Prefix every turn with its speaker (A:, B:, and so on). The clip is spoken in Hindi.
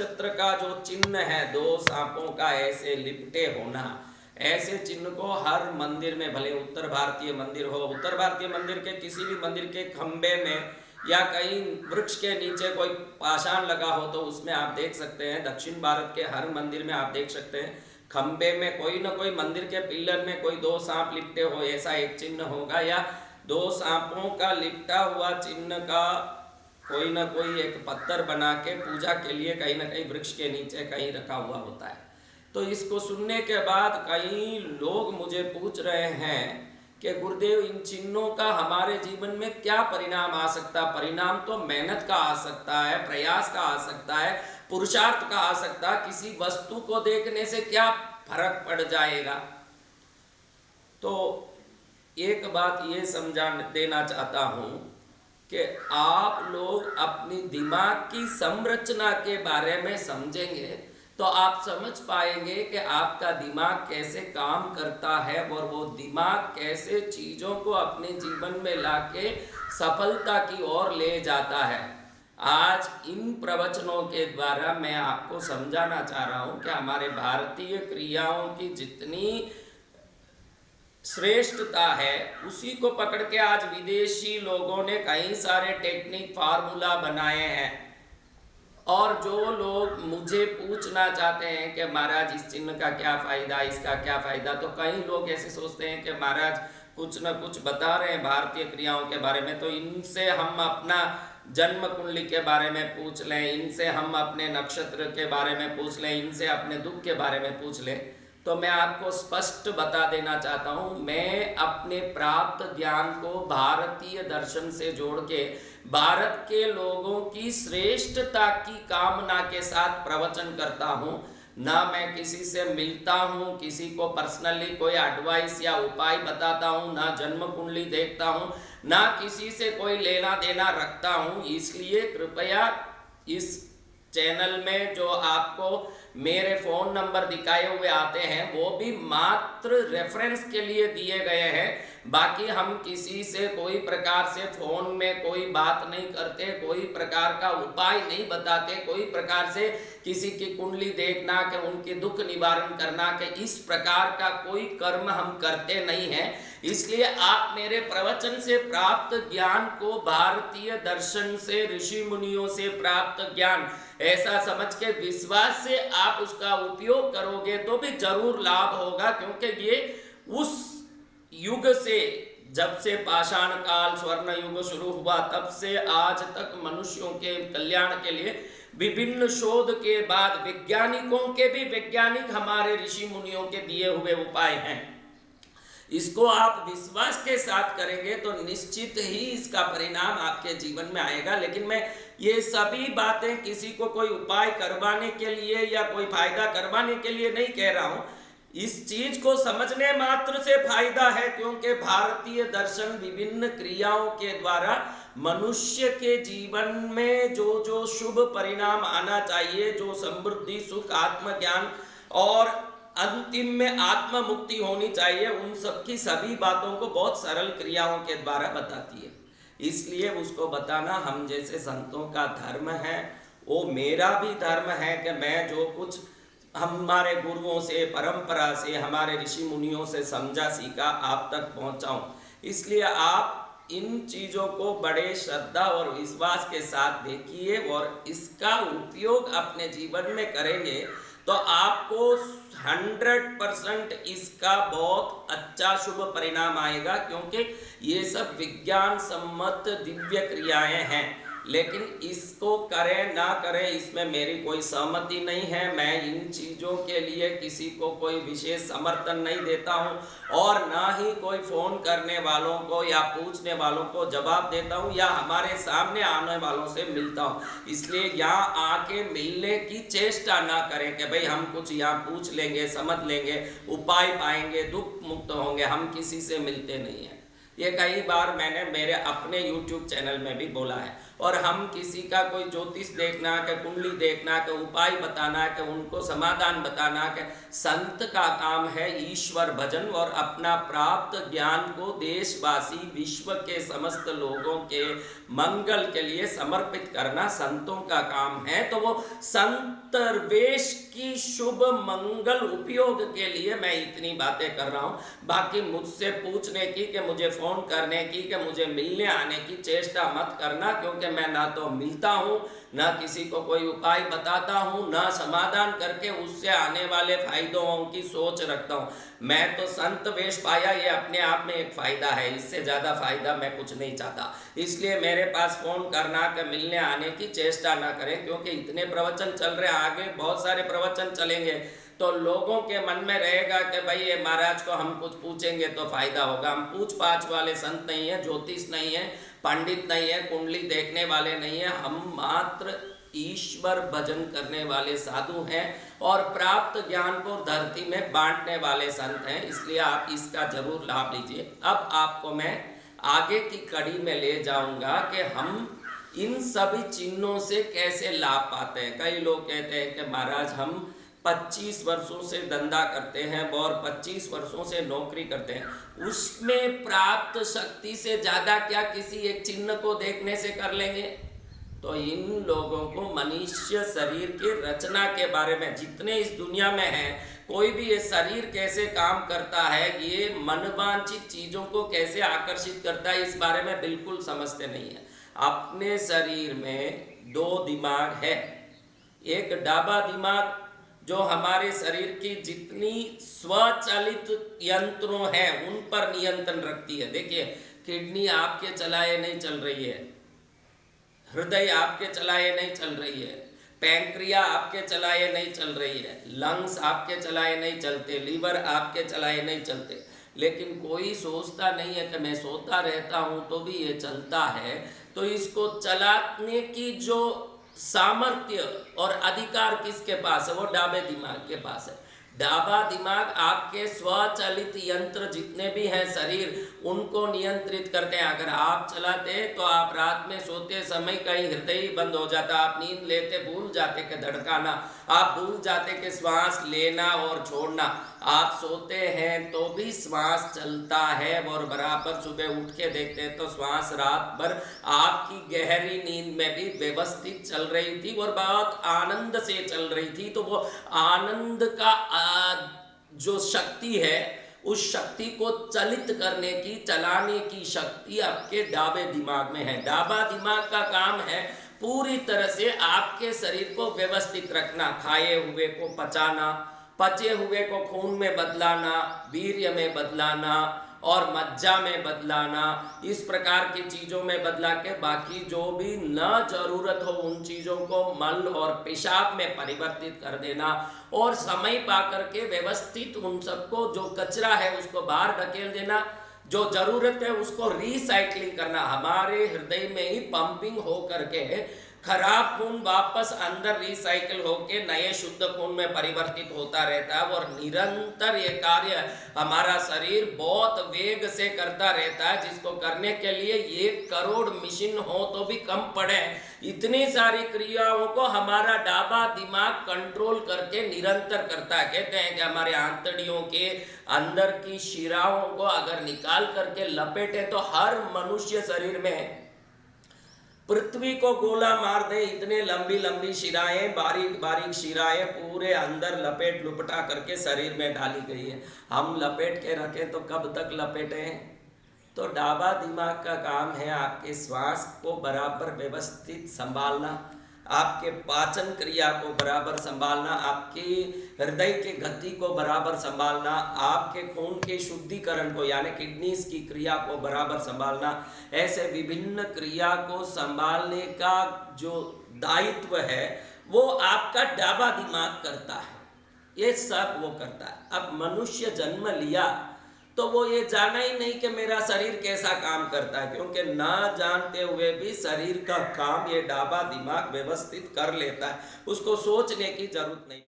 A: नक्षत्र का जो चिन्ह है, दो सांपों का ऐसे लिपटे होना, ऐसे चिन्ह को हर मंदिर में, भले उत्तर भारतीय मंदिर हो, उत्तर भारतीय मंदिर के किसी भी मंदिर के खंबे में या कहीं वृक्ष के नीचे कोई पाषाण लगा हो तो उसमें आप देख सकते हैं। दक्षिण भारत के हर मंदिर में आप देख सकते हैं खंबे में कोई ना कोई, मंदिर के पिलर में कोई दो सांप लिपटे हो ऐसा एक चिन्ह होगा, या दो सांपों का लिपटा हुआ चिन्ह का कोई ना कोई एक पत्थर बना के पूजा के लिए कहीं ना कहीं वृक्ष के नीचे कहीं रखा हुआ होता है। तो इसको सुनने के बाद कई लोग मुझे पूछ रहे हैं कि गुरुदेव इन चिन्हों का हमारे जीवन में क्या परिणाम आ सकता है। परिणाम तो मेहनत का आ सकता है, प्रयास का आ सकता है, पुरुषार्थ का आ सकता है, किसी वस्तु को देखने से क्या फर्क पड़ जाएगा। तो एक बात ये समझा देना चाहता हूं कि आप लोग अपनी दिमाग की संरचना के बारे में समझेंगे तो आप समझ पाएंगे कि आपका दिमाग कैसे काम करता है और वो दिमाग कैसे चीज़ों को अपने जीवन में लाके सफलता की ओर ले जाता है। आज इन प्रवचनों के द्वारा मैं आपको समझाना चाह रहा हूँ कि हमारे भारतीय क्रियाओं की जितनी श्रेष्ठता है उसी को पकड़ के आज विदेशी लोगों ने कई सारे टेक्निक फार्मूला बनाए हैं। और जो लोग मुझे पूछना चाहते हैं कि महाराज इस चिन्ह का क्या फ़ायदा, इसका क्या फ़ायदा, तो कई लोग ऐसे सोचते हैं कि महाराज कुछ न कुछ बता रहे हैं भारतीय क्रियाओं के बारे में, तो इनसे हम अपना जन्म कुंडली के बारे में पूछ लें, इनसे हम अपने नक्षत्र के बारे में पूछ लें, इनसे अपने दुख के बारे में पूछ लें। तो मैं आपको स्पष्ट बता देना चाहता हूँ, मैं अपने प्राप्त ज्ञान को भारतीय दर्शन से जोड़ के भारत के लोगों की श्रेष्ठता की कामना के साथ प्रवचन करता हूँ। ना मैं किसी से मिलता हूँ, किसी को पर्सनली कोई एडवाइस या उपाय बताता हूँ, ना जन्म कुंडली देखता हूँ, ना किसी से कोई लेना देना रखता हूँ। इसलिए कृपया इस चैनल में जो आपको मेरे फ़ोन नंबर दिखाए हुए आते हैं वो भी मात्र रेफरेंस के लिए दिए गए हैं। बाकी हम किसी से कोई प्रकार से फ़ोन में कोई बात नहीं करते, कोई प्रकार का उपाय नहीं बताते, कोई प्रकार से किसी की कुंडली देखना कि उनके दुख निवारण करना कि इस प्रकार का कोई कर्म हम करते नहीं हैं। इसलिए आप मेरे प्रवचन से प्राप्त ज्ञान को भारतीय दर्शन से, ऋषि मुनियों से प्राप्त ज्ञान ऐसा समझ के विश्वास से आप उसका उपयोग करोगे तो भी जरूर लाभ होगा। क्योंकि ये उस युग से, जब से पाषाण काल स्वर्ण युग शुरू हुआ तब से आज तक मनुष्यों के कल्याण के लिए विभिन्न शोध के बाद वैज्ञानिकों के भी वैज्ञानिक हमारे ऋषि मुनियों के दिए हुए उपाय हैं। इसको आप विश्वास के साथ करेंगे तो निश्चित ही इसका परिणाम आपके जीवन में आएगा। लेकिन मैं ये सभी बातें किसी को कोई उपाय करवाने के लिए या कोई फायदा करवाने के लिए नहीं कह रहा हूं। इस चीज को समझने मात्र से फायदा है, क्योंकि भारतीय दर्शन विभिन्न क्रियाओं के द्वारा मनुष्य के जीवन में जो जो शुभ परिणाम आना चाहिए, जो समृद्धि, सुख, आत्मज्ञान और अंतिम में आत्म मुक्ति होनी चाहिए, उन सब की सभी बातों को बहुत सरल क्रियाओं के द्वारा बताती है। इसलिए उसको बताना हम जैसे संतों का धर्म है, वो मेरा भी धर्म है कि मैं जो कुछ हमारे गुरुओं से, परंपरा से, हमारे ऋषि मुनियों से समझा सीखा आप तक पहुंचाऊं। इसलिए आप इन चीज़ों को बड़े श्रद्धा और विश्वास के साथ देखिए और इसका उपयोग अपने जीवन में करेंगे तो आपको 100% इसका बहुत अच्छा शुभ परिणाम आएगा। क्योंकि ये सब विज्ञान सम्मत दिव्य क्रियाएं हैं, लेकिन इसको करें ना करें इसमें मेरी कोई सहमति नहीं है। मैं इन चीज़ों के लिए किसी को कोई विशेष समर्थन नहीं देता हूं और ना ही कोई फ़ोन करने वालों को या पूछने वालों को जवाब देता हूं या हमारे सामने आने वालों से मिलता हूं। इसलिए यहाँ आके मिलने की चेष्टा ना करें कि भाई हम कुछ यहाँ पूछ लेंगे, समझ लेंगे, उपाय पाएंगे, दुख मुक्त होंगे। हम किसी से मिलते नहीं हैं। ये कई बार मैंने मेरे अपने YouTube चैनल में भी बोला है और हम किसी का कोई ज्योतिष देखना के कुंडली देखना के उपाय बताना के उनको समाधान बताना के संत का काम है ईश्वर भजन और अपना प्राप्त ज्ञान को देशवासी विश्व के समस्त लोगों के मंगल के लिए समर्पित करना संतों का काम है। तो वो संतर्वेश की शुभ मंगल उपयोग के लिए मैं इतनी बातें कर रहा हूँ। बाकी मुझसे पूछने की कि मुझे फोन करने की कि मुझे मिलने आने की चेष्टा मत करना, क्योंकि मैं ना तो मिलता हूँ, ना किसी को कोई उपाय बताता हूँ, ना समाधान करके उससे आने वाले फायदों की सोच रखता हूँ। मैं तो संत वेश पाया, ये अपने आप में एक फायदा है, इससे ज़्यादा फायदा मैं कुछ नहीं चाहता। इसलिए मेरे पास फ़ोन करना कि मिलने आने की चेष्टा ना करें, क्योंकि इतने प्रवचन चल रहे हैं, आगे बहुत सारे प्रवचन चलेंगे, तो लोगों के मन में रहेगा कि भाई ये महाराज को हम कुछ पूछेंगे तो फायदा होगा। हम पूछ पाछ वाले संत नहीं है, ज्योतिष नहीं है, पंडित नहीं है, कुंडली देखने वाले नहीं है, हम मात्र ईश्वर भजन करने वाले साधु हैं और प्राप्त ज्ञान को धरती में बांटने वाले संत हैं। इसलिए आप इसका जरूर लाभ लीजिए। अब आपको मैं आगे की कड़ी में ले जाऊंगा कि हम इन सभी चिन्हों से कैसे लाभ पाते हैं। कई लोग कहते हैं कि महाराज हम 25 वर्षों से धंधा करते हैं और 25 वर्षों से नौकरी करते हैं, उसमें प्राप्त शक्ति से ज़्यादा क्या किसी एक चिन्ह को देखने से कर लेंगे? तो इन लोगों को मनुष्य शरीर की रचना के बारे में, जितने इस दुनिया में हैं, कोई भी ये शरीर कैसे काम करता है, ये मनवांछित चीज़ों को कैसे आकर्षित करता है, इस बारे में बिल्कुल समझते नहीं है। अपने शरीर में 2 दिमाग है। एक डाबा दिमाग जो हमारे शरीर की जितनी स्वचालित यंत्रों हैं उन पर नियंत्रण रखती है। देखिए, किडनी आपके चलाए नहीं चल रही है, हृदय आपके चलाए नहीं चल रही है, पैंक्रिया आपके चलाए नहीं चल रही है, लंग्स आपके चलाए नहीं चलते, लीवर आपके चलाए नहीं चलते, लेकिन कोई सोचता नहीं है कि मैं सोता रहता हूँ तो भी ये चलता है। तो इसको चलाने की जो सामर्थ्य और अधिकार किसके पास है? वो डाबे दिमाग के पास है। डाबा दिमाग आपके स्वचालित यंत्र जितने भी हैं शरीर, उनको नियंत्रित करते हैं। अगर आप चलाते तो आप रात में सोते समय कहीं हृदय ही बंद हो जाता, आप नींद लेते भूल जाते कि धड़काना, आप भूल जाते कि श्वास लेना और छोड़ना, आप सोते हैं तो भी श्वास चलता है और बराबर सुबह उठ के देखते हैं तो श्वास रात भर आपकी गहरी नींद में भी व्यवस्थित चल रही थी और बहुत आनंद से चल रही थी। तो वो आनंद का जो शक्ति है, उस शक्ति को चलित करने की, चलाने की शक्ति आपके डाबे दिमाग में है। डाबा दिमाग का काम है पूरी तरह से आपके शरीर को व्यवस्थित रखना, खाए हुए को पचाना, पचे हुए को खून में बदलाना, वीर्य में बदलाना और मज्जा में बदलाना, इस प्रकार की चीज़ों में बदला के बाकी जो भी न जरूरत हो उन चीज़ों को मल और पेशाब में परिवर्तित कर देना और समय पा करके व्यवस्थित उन सबको, जो कचरा है उसको बाहर धकेल देना, जो जरूरत है उसको रिसाइकलिंग करना। हमारे हृदय में ही पंपिंग हो करके खराब खून वापस अंदर रिसाइकिल होके नए शुद्ध खून में परिवर्तित होता रहता है और निरंतर ये कार्य हमारा शरीर बहुत वेग से करता रहता है, जिसको करने के लिए 1 करोड़ मशीन हो तो भी कम पड़े। इतनी सारी क्रियाओं को हमारा डाबा दिमाग कंट्रोल करके निरंतर करता है। कहते हैं कि हमारे आंतड़ियों के अंदर की शिराओं को अगर निकाल करके लपेटे तो हर मनुष्य शरीर में पृथ्वी को गोला मार दे, इतने लंबी लंबी शिराएं, बारीक बारीक शिराएं पूरे अंदर लपेट लुपटा करके शरीर में डाली गई है। हम लपेट के रखें तो कब तक लपेटें? तो डाबा दिमाग का काम है आपके श्वास को बराबर व्यवस्थित संभालना, आपके पाचन क्रिया को बराबर संभालना, आपकी हृदय के गति को बराबर संभालना, आपके खून के शुद्धिकरण को यानी किडनीज की क्रिया को बराबर संभालना। ऐसे विभिन्न क्रिया को संभालने का जो दायित्व है वो आपका डाबा दिमाग करता है, ये सब वो करता है। अब मनुष्य जन्म लिया तो वो ये जाना ही नहीं कि मेरा शरीर कैसा काम करता है, क्योंकि ना जानते हुए भी शरीर का काम ये डाबा दिमाग व्यवस्थित कर लेता है, उसको सोचने की जरूरत नहीं।